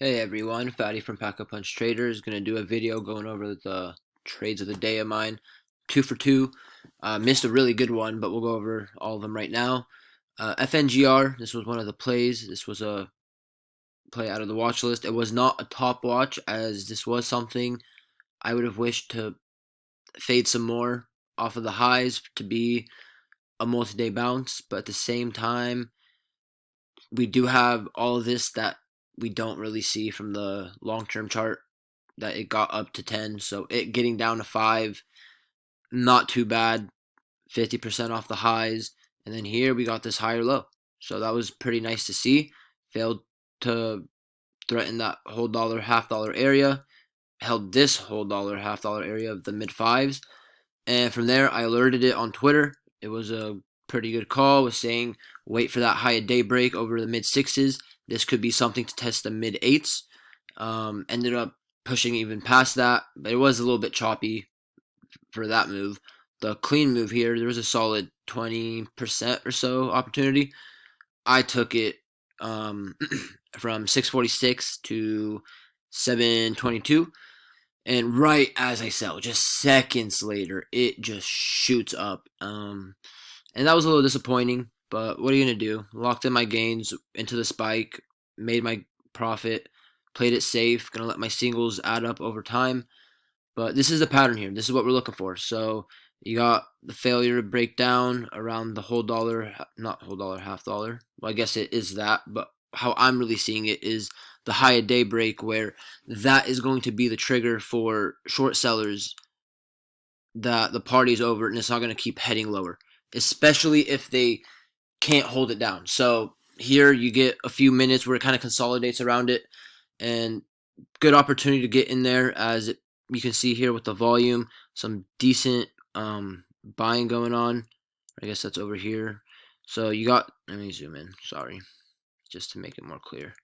Hey everyone, Fatty from Pack a Punch Traders. Gonna do a video going over the trades of the day of mine. 2 for 2. Missed a really good one, but we'll go over all of them right now. FNGR, this was one of the plays. This was a play out of the watch list. It was not a top watch, as this was something I would have wished to fade some more off of the highs to be a multi-day bounce, but at the same time, we do have all of this that we don't really see from the long-term chart, that it got up to 10. So it getting down to 5, not too bad, 50% off the highs. And then here we got this higher low. So that was pretty nice to see. Failed to threaten that whole dollar, half dollar area. Held this whole dollar, half dollar area of the mid fives. And from there, I alerted it on Twitter. It was a pretty good call, was saying wait for that high at daybreak over the mid sixes. This could be something to test the mid eights. Ended up pushing even past that, but it was a little bit choppy for that move. The clean move here, there was a solid 20% or so opportunity. I took it from 646 to 722. And right as I sell, just seconds later, it just shoots up. And that was a little disappointing, but what are you going to do? Locked in my gains into the spike, made my profit, played it safe, going to let my singles add up over time. But this is the pattern here. This is what we're looking for. So you got the failure to break down around the whole dollar, not whole dollar, half dollar. Well, I guess it is that, but how I'm really seeing it is the high at daybreak, where that is going to be the trigger for short sellers that the party's over and it's not going to keep heading lower, especially if they can't hold it down. So here you get a few minutes where it kind of consolidates around it, and good opportunity to get in there, as you can see here with the volume, some decent buying going on. I guess that's over here. So you got, let me zoom in, sorry, just to make it more clear.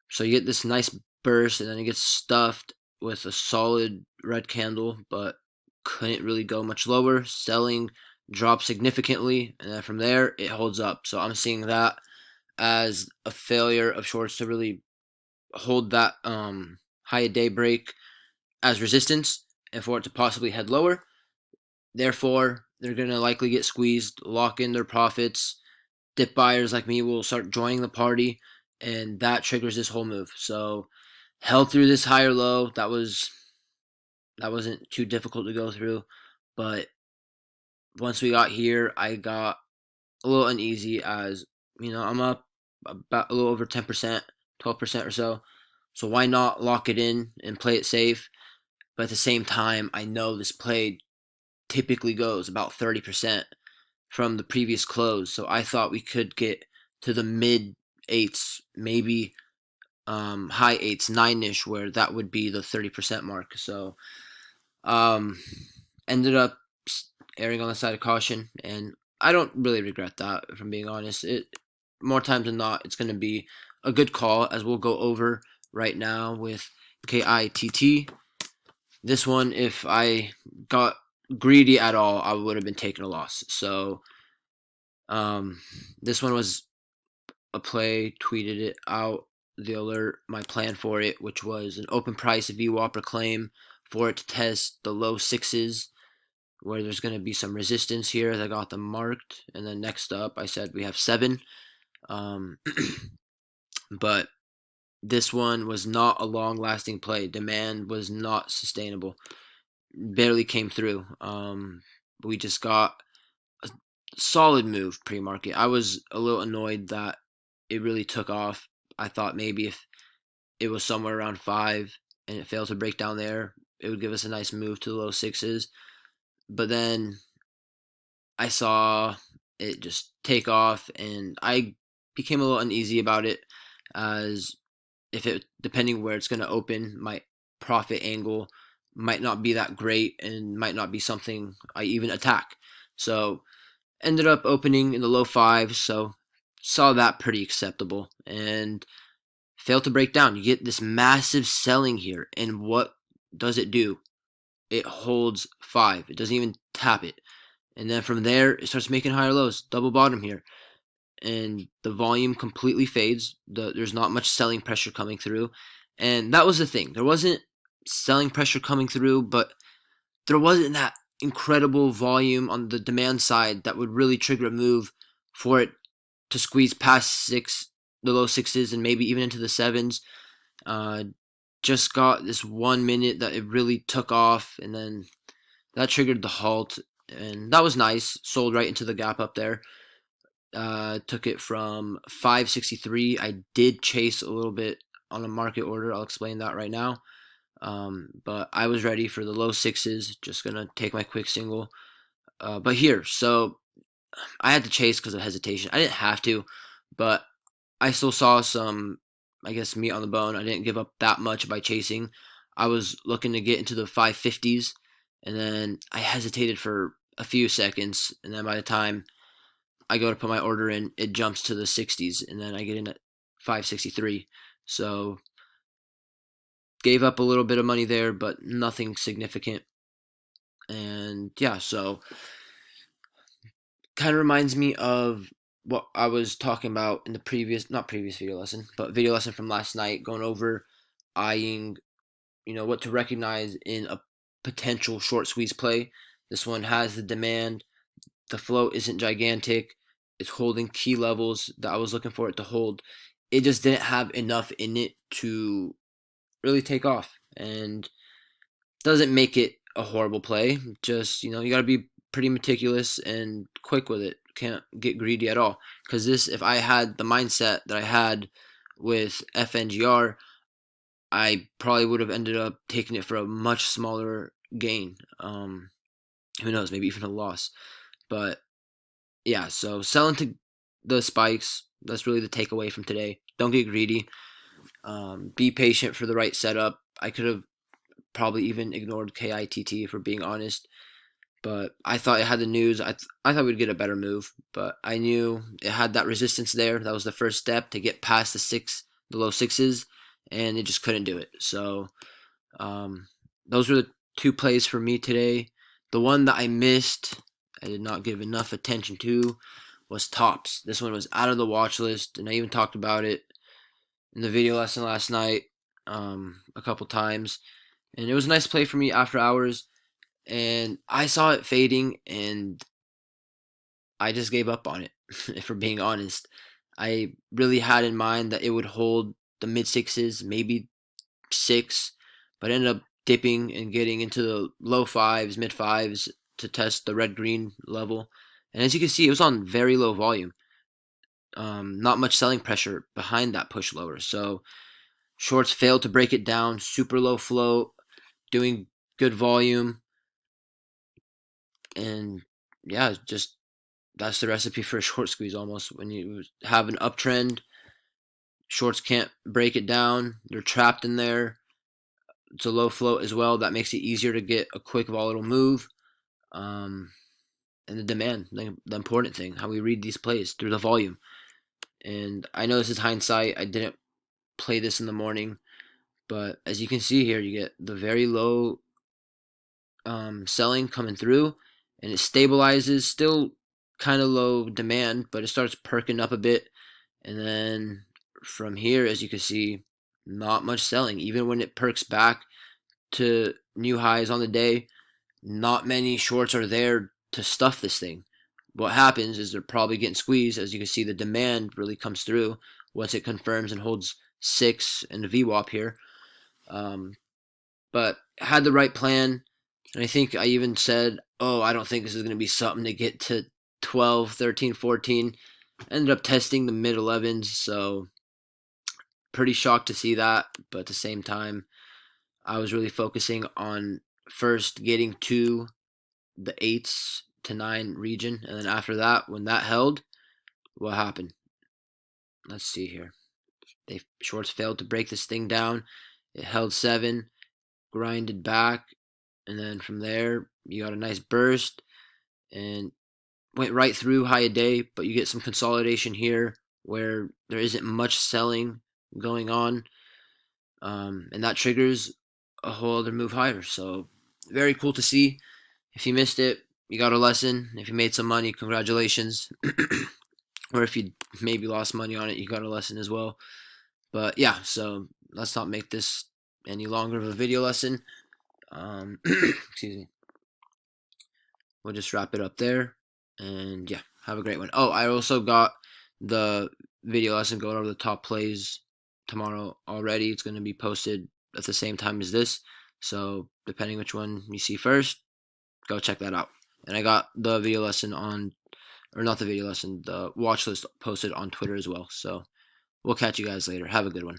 So you get this nice burst, and then it gets stuffed with a solid red candle, but couldn't really go much lower. Selling dropped significantly, and then from there it holds up. So I'm seeing that as a failure of shorts to really hold that high at daybreak as resistance, and for it to possibly head lower. Therefore, they're going to likely get squeezed, lock in their profits. Dip buyers like me will start joining the party, and that triggers this whole move. So held through this higher low. That wasn't too difficult to go through, but once we got here, I got a little uneasy, as I'm up about a little over 10%, 12% or so. So why not lock it in and play it safe? But at the same time, I know this play typically goes about 30% from the previous close. So I thought we could get to the mid eights, maybe high eights, 9-ish, where that would be the 30% mark. So um, ended up erring on the side of caution, and I don't really regret that, if I'm being honest. It more times than not, it's going to be a good call, as we'll go over right now with KITT. This one, if I got greedy at all, I would have been taking a loss. So this one was a play, tweeted it out, the alert, my plan for it, which was an open price VWAP claim for it to test the low sixes, where there's going to be some resistance here, as I got them marked. And then next up, I said we have 7. Um, but this one was not a long-lasting play. Demand was not sustainable. Barely came through. We just got a solid move pre-market. I was a little annoyed that it really took off. I thought maybe if it was somewhere around 5 and it failed to break down there, it would give us a nice move to the low sixes. But then I saw it just take off, and I became a little uneasy about it, as if it, depending where it's going to open, my profit angle might not be that great and might not be something I even attack. So ended up opening in the low fives, so saw that pretty acceptable, and failed to break down. You get this massive selling here, and what does it do? It holds 5. It doesn't even tap it. And then from there, it starts making higher lows, double bottom here. and the volume completely fades. There's not much selling pressure coming through, and that was the thing. There wasn't selling pressure coming through, but there wasn't that incredible volume on the demand side that would really trigger a move for it to squeeze past the low sixes, and maybe even into the sevens. Uh, just got this 1 minute that it really took off, and then that triggered the halt, and that was nice. Sold right into the gap up there. Took it from 563. I did chase a little bit on a market order. I'll explain that right now. But I was ready for the low sixes. Just gonna take my quick single. But here, so I had to chase because of hesitation. I didn't have to, but I still saw some, I guess, meat on the bone. I didn't give up that much by chasing. I was looking to get into the 550s, and then I hesitated for a few seconds, and then by the time I go to put my order in, it jumps to the 60s, and then I get in at 563. So gave up a little bit of money there, but nothing significant. And yeah, so kind of reminds me of what I was talking about in the not previous video lesson, but video lesson from last night, going over eyeing, what to recognize in a potential short squeeze play. This one has the demand. The flow isn't gigantic. It's holding key levels that I was looking for it to hold. It just didn't have enough in it to really take off, and doesn't make it a horrible play. Just, you got to be pretty meticulous and quick with it. Can't get greedy at all. Because if I had the mindset that I had with FNGR, I probably would have ended up taking it for a much smaller gain. Who knows? Maybe even a loss. But yeah, so selling to the spikes. That's really the takeaway from today. Don't get greedy. Be patient for the right setup. I could have probably even ignored KITT, if we're being honest. But I thought it had the news. I thought we'd get a better move, but I knew it had that resistance there. That was the first step to get past the low sixes, and it just couldn't do it. So those were the two plays for me today. The one that I missed, I did not give enough attention to, was tops. This one was out of the watch list, and I even talked about it in the video lesson last night a couple times. And it was a nice play for me after hours. And I saw it fading, and I just gave up on it, if we're being honest. I really had in mind that it would hold the mid sixes, maybe six, but ended up dipping and getting into the low fives, mid fives to test the red green level. And as you can see, it was on very low volume. Not much selling pressure behind that push lower. So shorts failed to break it down, super low float, doing good volume. And yeah, just that's the recipe for a short squeeze almost. When you have an uptrend, shorts can't break it down. They're trapped in there. It's a low float as well. That makes it easier to get a quick volatile move. Um, and the demand, the important thing, how we read these plays through the volume. And I know this is hindsight. I didn't play this in the morning, but as you can see here, you get the very low selling coming through, and it stabilizes. Still kind of low demand, but it starts perking up a bit, and then from here, as you can see, not much selling. Even when it perks back to new highs on the day, not many shorts are there to stuff this thing. What happens is they're probably getting squeezed. As you can see, the demand really comes through once it confirms and holds 6 and a VWAP here. But had the right plan. And I think I even said, oh, I don't think this is going to be something to get to 12, 13, 14. Ended up testing the mid 11s, so pretty shocked to see that. But at the same time, I was really focusing on first getting to the 8s to 9 region. And then after that, when that held, what happened? Let's see here. Shorts failed to break this thing down. It held 7, grinded back, and then from there, you got a nice burst and went right through high a day, but you get some consolidation here where there isn't much selling going on, and that triggers a whole other move higher. So very cool to see. If you missed it, you got a lesson. If you made some money, congratulations. or if you maybe lost money on it, you got a lesson as well. But yeah, so let's not make this any longer of a video lesson. Excuse me. We'll just wrap it up there. And yeah, have a great one. Oh, I also got the video lesson going over the top plays tomorrow already. It's going to be posted at the same time as this. So depending which one you see first, go check that out. And I got the video lesson on, or not the video lesson, the watch list posted on Twitter as well. So we'll catch you guys later. Have a good one.